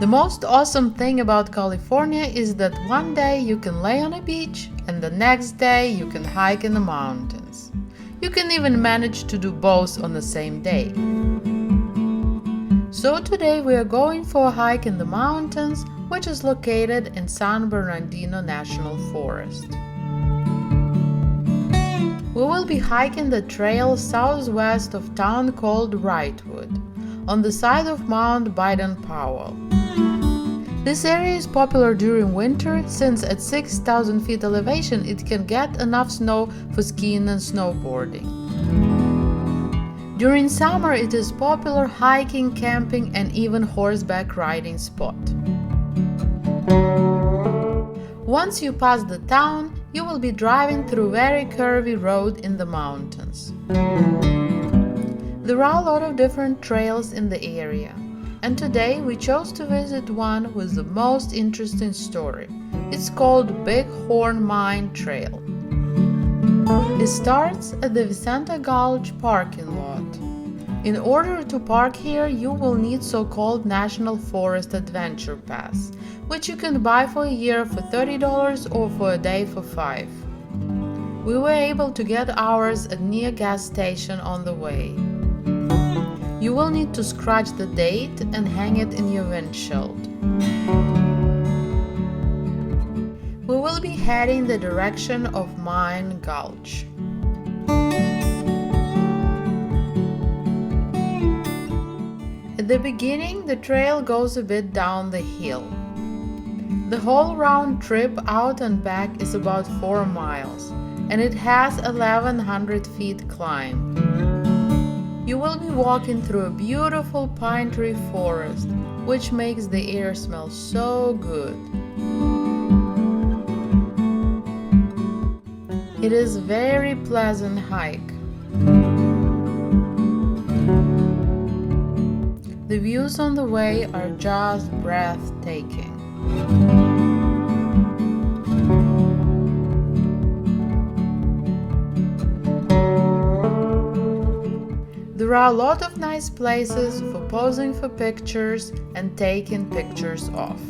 The most awesome thing about California is that one day you can lay on a beach and the next day you can hike in the mountains. You can even manage to do both on the same day. So today we are going for a hike in the mountains, which is located in San Bernardino National Forest. We will be hiking the trail southwest of town called Wrightwood, on the side of Mount Baden-Powell. This area is popular during winter since at 6,000 feet elevation it can get enough snow for skiing and snowboarding. During summer it is popular hiking, camping and even horseback riding spot. Once you pass the town, you will be driving through very curvy road in the mountains. There are a lot of different trails in the area, and today we chose to visit one with the most interesting story. It's called Bighorn Mine Trail. It starts at the Vicenta Gulch parking lot. In order to park here, you will need so-called National Forest Adventure Pass, which you can buy for a year for $30 or for a day for $5. We were able to get ours at near gas station on the way. You will need to scratch the date and hang it in your windshield. We will be heading the direction of Mine Gulch. At the beginning, the trail goes a bit down the hill. The whole round trip out and back is about 4 miles, and it has 1,100 feet climb. You will be walking through a beautiful pine tree forest, which makes the air smell so good. It is a very pleasant hike. The views on the way are just breathtaking. There are a lot of nice places for posing for pictures and taking pictures of.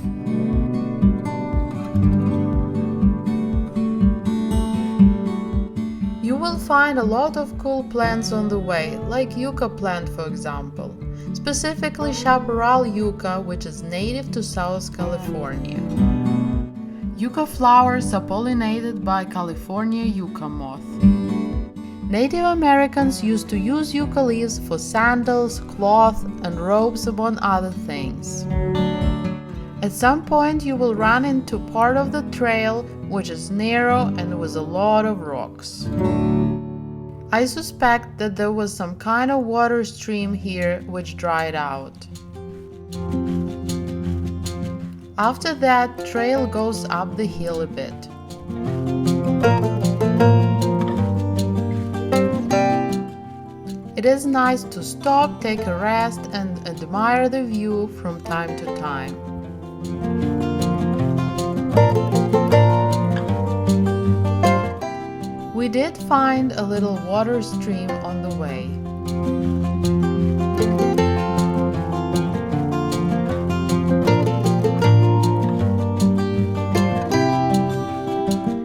You will find a lot of cool plants on the way, like yucca plant for example, specifically chaparral yucca, which is native to South California. Yucca flowers are pollinated by California yucca moth. Native Americans used to use yucca leaves for sandals, cloth, and ropes, among other things. At some point you will run into part of the trail which is narrow and with a lot of rocks. I suspect that there was some kind of water stream here which dried out. After that, trail goes up the hill a bit. It is nice to stop, take a rest, and admire the view from time to time. We did find a little water stream on the way.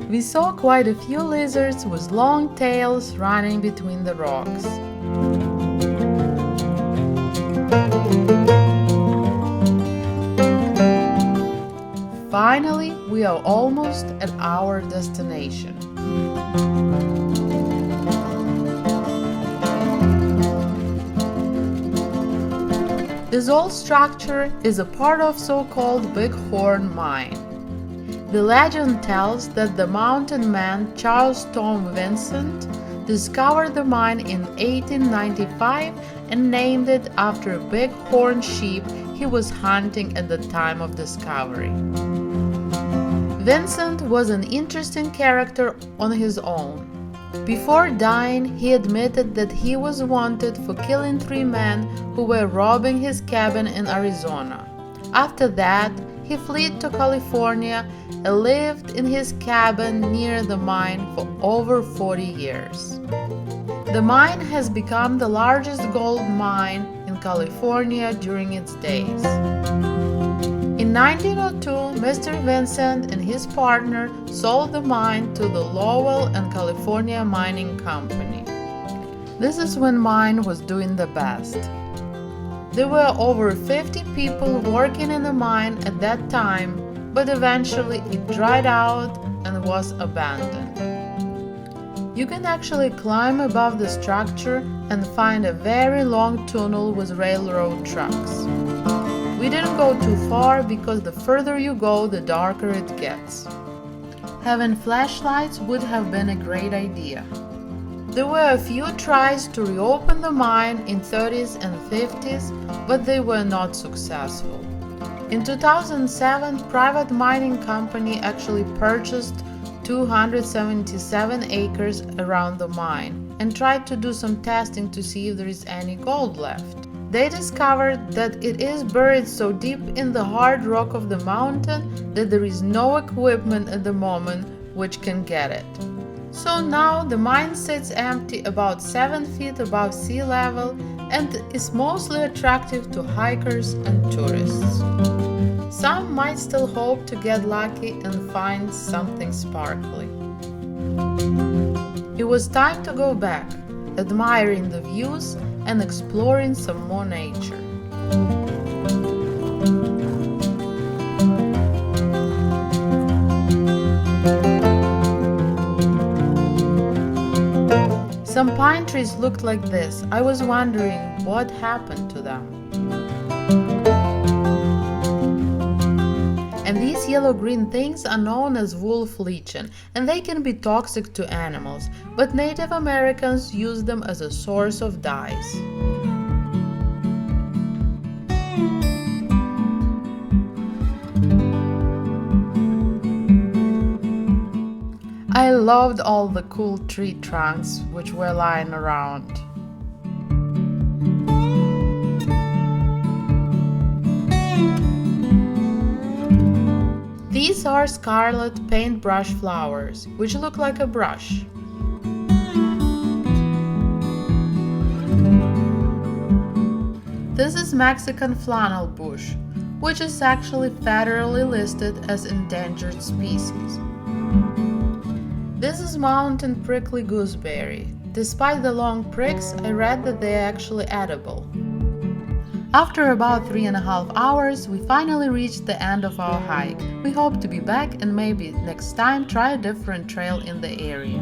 We saw quite a few lizards with long tails running between the rocks. Finally, we are almost at our destination. This old structure is a part of so-called Bighorn Mine. The legend tells that the mountain man Charles Tom Vincent discovered the mine in 1895 and named it after a bighorn sheep he was hunting at the time of discovery. Vincent was an interesting character on his own. Before dying, he admitted that he was wanted for killing 3 men who were robbing his cabin in Arizona. After that, he fled to California and lived in his cabin near the mine for over 40 years. The mine has become the largest gold mine in California during its days. In 1902, Mr. Vincent and his partner sold the mine to the Lowell and California Mining Company. This is when mine was doing the best. There were over 50 people working in the mine at that time, but eventually it dried out and was abandoned. You can actually climb above the structure and find a very long tunnel with railroad tracks. We didn't go too far because the further you go, the darker it gets. Having flashlights would have been a great idea. There were a few tries to reopen the mine in 30s and 50s, but they were not successful. In 2007, private mining company actually purchased 277 acres around the mine and tried to do some testing to see if there is any gold left. They discovered that it is buried so deep in the hard rock of the mountain that there is no equipment at the moment which can get it. So now the mine sits empty about 7 feet above sea level and is mostly attractive to hikers and tourists. Some might still hope to get lucky and find something sparkly. It was time to go back, admiring the views and exploring some more nature. Some pine trees looked like this. I was wondering what happened to them. And these yellow-green things are known as wolf lichen, and they can be toxic to animals, but Native Americans use them as a source of dyes. I loved all the cool tree trunks which were lying around. These are scarlet paintbrush flowers, which look like a brush. This is Mexican flannelbush, which is actually federally listed as endangered species. This is mountain prickly gooseberry. Despite the long pricks, I read that they are actually edible. After about 3.5 hours, we finally reached the end of our hike. We hope to be back and maybe next time try a different trail in the area.